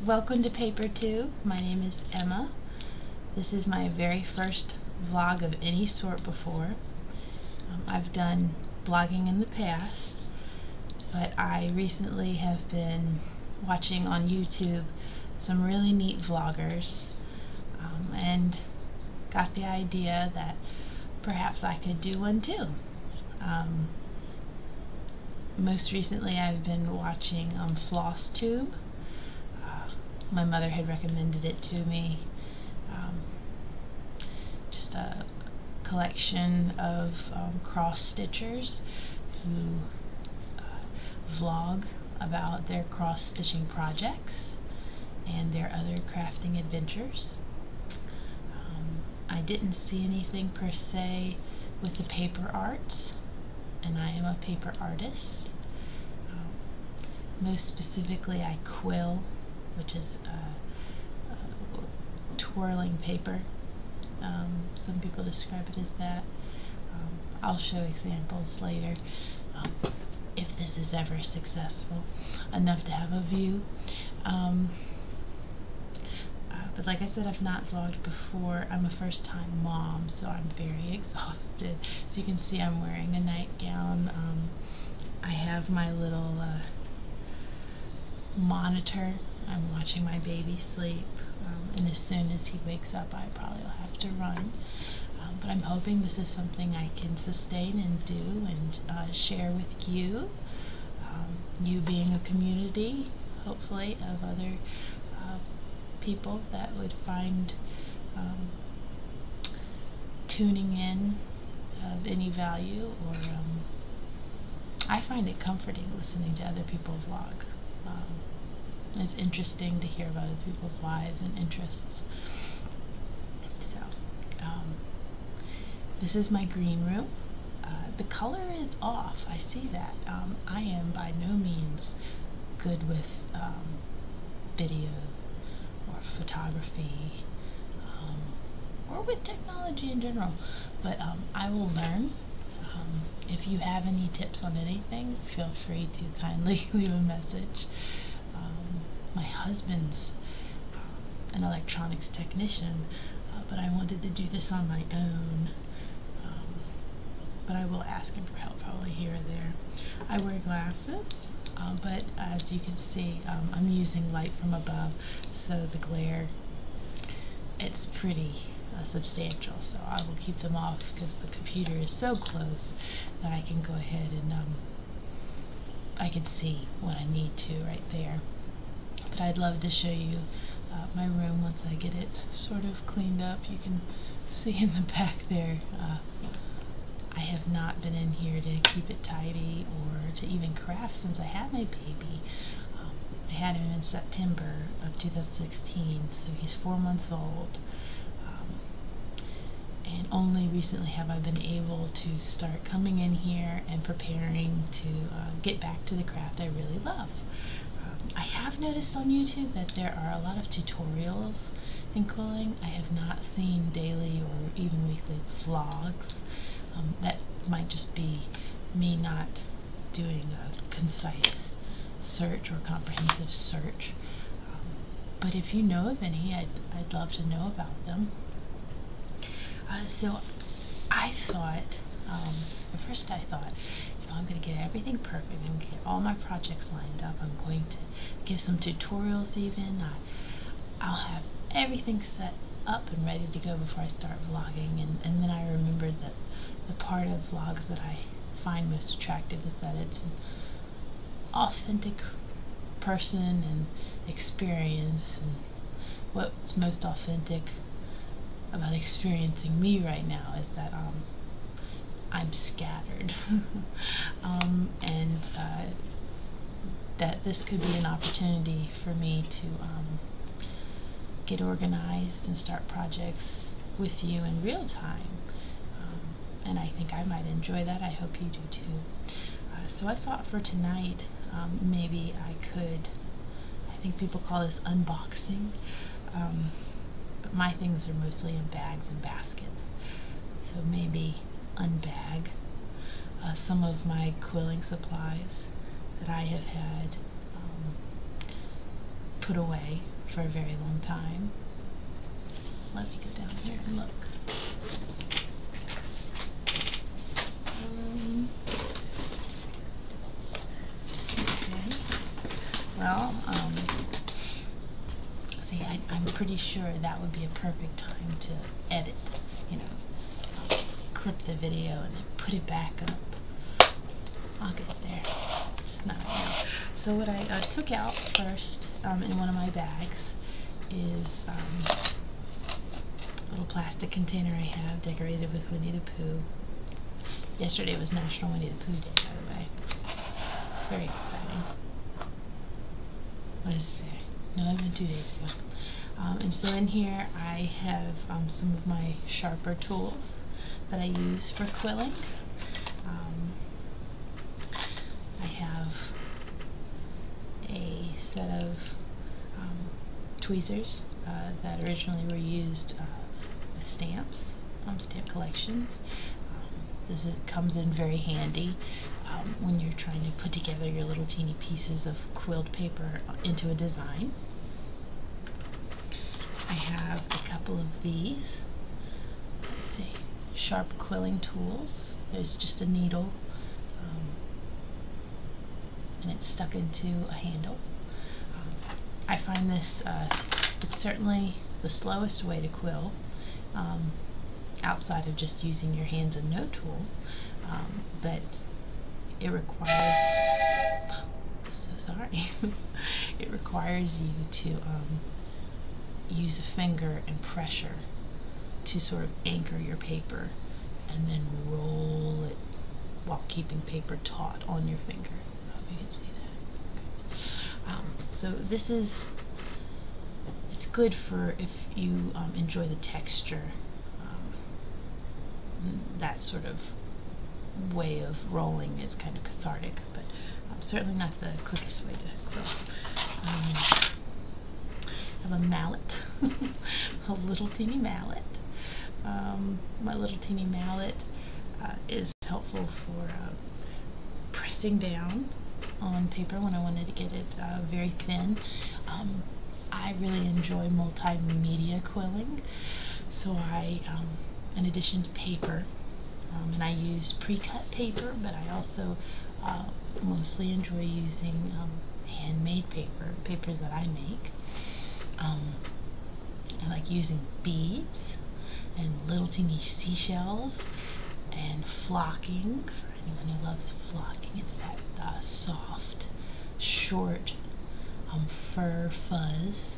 Welcome to PaperTube. My name is Emma. This is my very first vlog of any sort before. I've done blogging in the past, but I recently have been watching on YouTube some really neat vloggers and got the idea that perhaps I could do one too. Most recently I've been watching flosstube. My mother had recommended it to me. Just a collection of cross-stitchers who vlog about their cross-stitching projects and their other crafting adventures. I didn't see anything per se with the paper arts, and I am a paper artist. Most specifically, I quill, which is twirling paper. Some people describe it as that. I'll show examples later if this is ever successful enough to have a view. But like I said, I've not vlogged before. I'm a first-time mom, so I'm very exhausted. As you can see, I'm wearing a nightgown. I have my little monitor. I'm watching my baby sleep, and as soon as he wakes up, I probably will have to run. But I'm hoping this is something I can sustain and do and share with you. You being a community, hopefully, of other people that would find tuning in of any value, or I find it comforting listening to other people vlog. It's interesting to hear about other people's lives and interests. So, this is my green room. The color is off. I see that. I am by no means good with video or photography or with technology in general, but I will learn. If you have any tips on anything, feel free to kindly leave a message. My husband's an electronics technician, but I wanted to do this on my own. But I will ask him for help probably here or there. I wear glasses, but as you can see, I'm using light from above, so the glare, it's pretty substantial, so I will keep them off because the computer is so close that I can go ahead and I can see what I need to right there. But I'd love to show you my room once I get it sort of cleaned up. You can see in the back there, I have not been in here to keep it tidy or to even craft since I had my baby. I had him in September of 2016, so he's 4 months old. And only recently have I been able to start coming in here and preparing to get back to the craft I really love. I have noticed on YouTube that there are a lot of tutorials in quilling. I have not seen daily or even weekly vlogs. That might just be me not doing a concise search or comprehensive search. But if you know of any, I'd love to know about them. So I thought, at first I thought, I'm going to get everything perfect. I'm going to get all my projects lined up. I'm going to give some tutorials even. I'll have everything set up and ready to go before I start vlogging. And then I remembered that the part of vlogs that I find most attractive is that it's an authentic person and experience. And what's most authentic about experiencing me right now is that I'm scattered, and that this could be an opportunity for me to get organized and start projects with you in real time. And I think I might enjoy that. I hope you do too. So I thought for tonight, maybe I could, I think people call this unboxing, but my things are mostly in bags and baskets. So maybe unbag some of my quilling supplies that I have had put away for a very long time. Let me go down here and look. Okay. Well, see, I'm pretty sure that would be a perfect time to edit, you know, clip the video and then put it back up. I'll get there, just not right now. So what I took out first in one of my bags is a little plastic container I have decorated with Winnie the Pooh. Yesterday was National Winnie the Pooh Day, by the way. Very exciting. What is today? No, it was 2 days ago. And so in here I have some of my sharper tools that I use for quilling. I have a set of tweezers that originally were used with stamps, stamp collections. Comes in very handy when you're trying to put together your little teeny pieces of quilled paper into a design. I have a couple of these, let's see, sharp quilling tools. There's just a needle and it's stuck into a handle. I find this, it's certainly the slowest way to quill, outside of just using your hands and no tool, but it requires, so sorry, it requires you to use a finger and pressure to sort of anchor your paper and then roll it while keeping paper taut on your finger. I hope you can see that. So this is, it's good for if you enjoy the texture. That sort of way of rolling is kind of cathartic, but certainly not the quickest way to quill. I have a mallet, a little teeny mallet. My little teeny mallet is helpful for pressing down on paper when I wanted to get it very thin. I really enjoy multimedia quilling, so I in addition to paper, and I use pre-cut paper, but I also mostly enjoy using handmade papers that I make. I like using beads and little teeny seashells and flocking, for anyone who loves flocking. It's that soft, short fur fuzz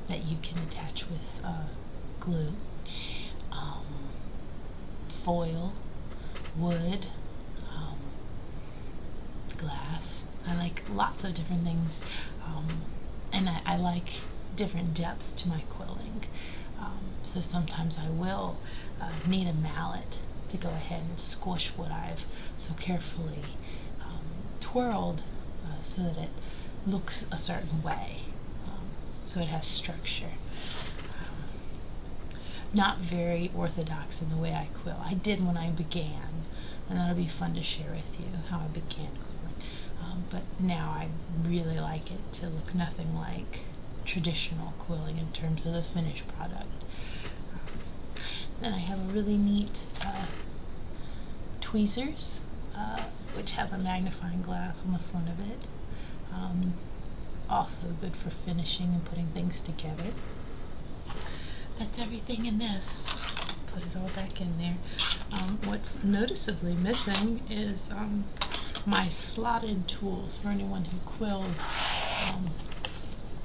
that you can attach with glue. Foil, wood, glass. I like lots of different things, and I like different depths to my quilling. So sometimes I will need a mallet to go ahead and squish what I've so carefully twirled so that it looks a certain way, so it has structure. Not very orthodox in the way I quill. I did when I began, and that'll be fun to share with you how I began quilling. But now I really like it to look nothing like traditional quilling in terms of the finished product. Then I have a really neat tweezers, which has a magnifying glass on the front of it. Also good for finishing and putting things together. That's everything in this. Put it all back in there. What's noticeably missing is my slotted tools for anyone who quills,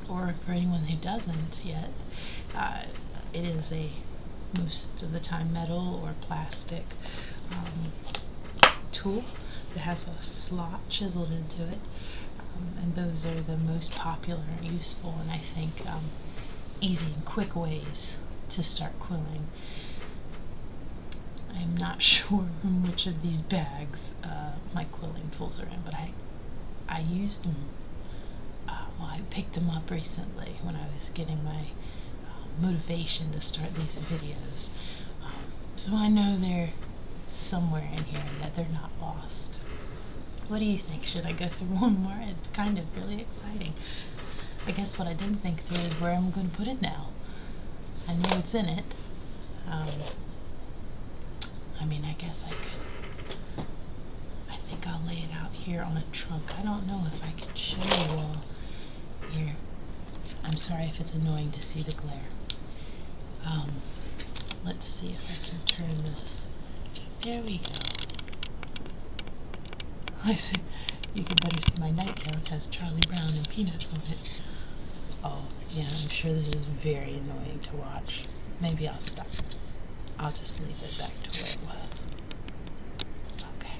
or for anyone who doesn't yet. It is a, most of the time, metal or plastic tool that has a slot chiseled into it, and those are the most popular and useful, and I think easy and quick ways to start quilling. I'm not sure which of these bags my quilling tools are in, but I used them, well, I picked them up recently when I was getting my motivation to start these videos. So I know they're somewhere in here and that they're not lost. What do you think? Should I go through one more? It's kind of really exciting. I guess what I didn't think through is where I'm going to put it now. I know it's in it. I mean, I guess I could. I think I'll lay it out here on a trunk. I don't know if I can show you all here. I'm sorry if it's annoying to see the glare. Let's see if I can turn this. There we go. I see. You can better see my nightgown. It has Charlie Brown and peanuts on it. Oh, yeah, I'm sure this is very annoying to watch. Maybe I'll stop. I'll just leave it back to where it was. Okay.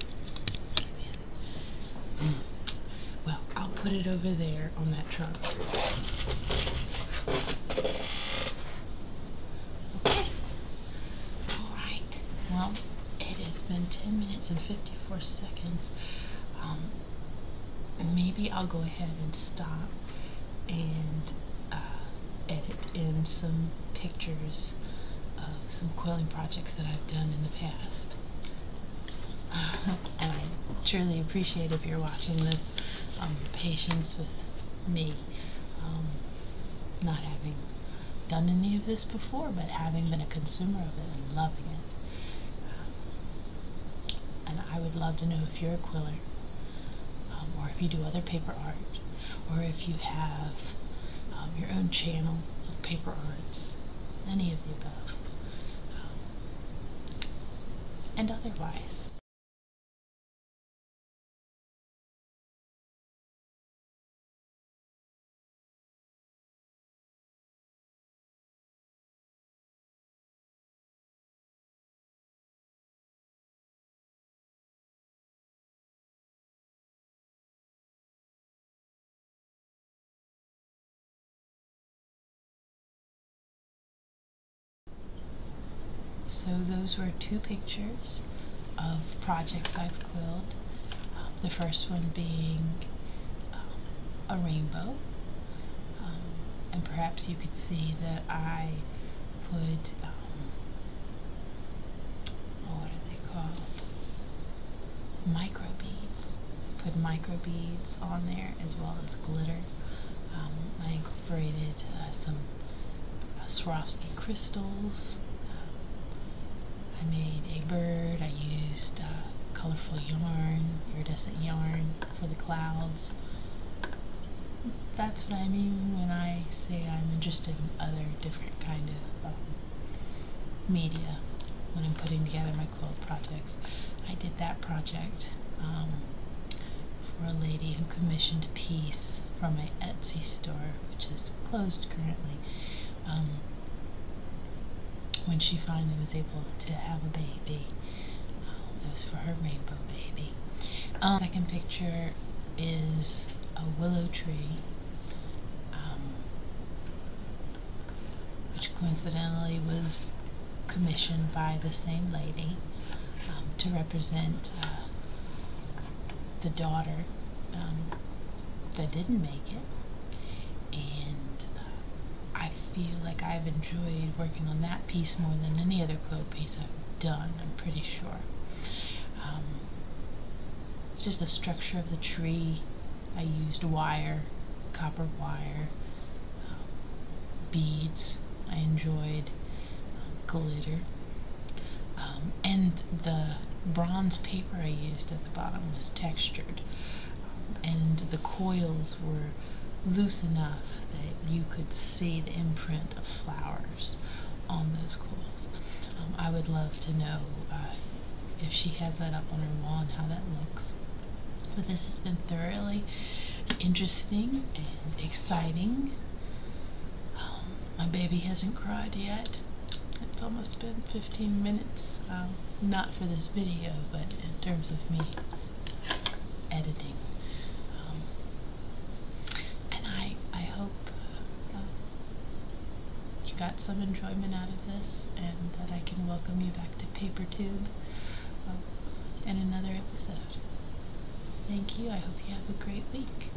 Well, I'll put it over there on that trunk. Okay. Alright. Well, it has been 10 minutes and 54 seconds. Maybe I'll go ahead and stop and edit in some pictures of some quilling projects that I've done in the past. And I truly appreciate if you're watching this, your patience with me, not having done any of this before, but having been a consumer of it and loving it. And I would love to know if you're a quiller, or if you do other paper art, or if you have your own channel of paper arts, any of the above, and otherwise. So those were two pictures of projects I've quilled. The first one being a rainbow, and perhaps you could see that I put, what are they called? Micro beads. Put micro beads on there as well as glitter. I incorporated some Swarovski crystals. I made a bird. I used colorful yarn, iridescent yarn for the clouds. That's what I mean when I say I'm interested in other different kind of media when I'm putting together my quilt projects. I did that project for a lady who commissioned a piece from my Etsy store, which is closed currently. When she finally was able to have a baby, it was for her rainbow baby. Second picture is a willow tree, which coincidentally was commissioned by the same lady to represent the daughter that didn't make it, and I feel like I've enjoyed working on that piece more than any other quilt piece I've done, I'm pretty sure. It's just the structure of the tree. I used wire, copper wire, beads. I enjoyed glitter, and the bronze paper I used at the bottom was textured, and the coils were loose enough that you could see the imprint of flowers on those coils. I would love to know if she has that up on her wall and how that looks. But this has been thoroughly interesting and exciting. My baby hasn't cried yet. It's almost been 15 minutes, not for this video, but in terms of me editing. And I hope you got some enjoyment out of this, and that I can welcome you back to PaperTube in another episode. Thank you. I hope you have a great week.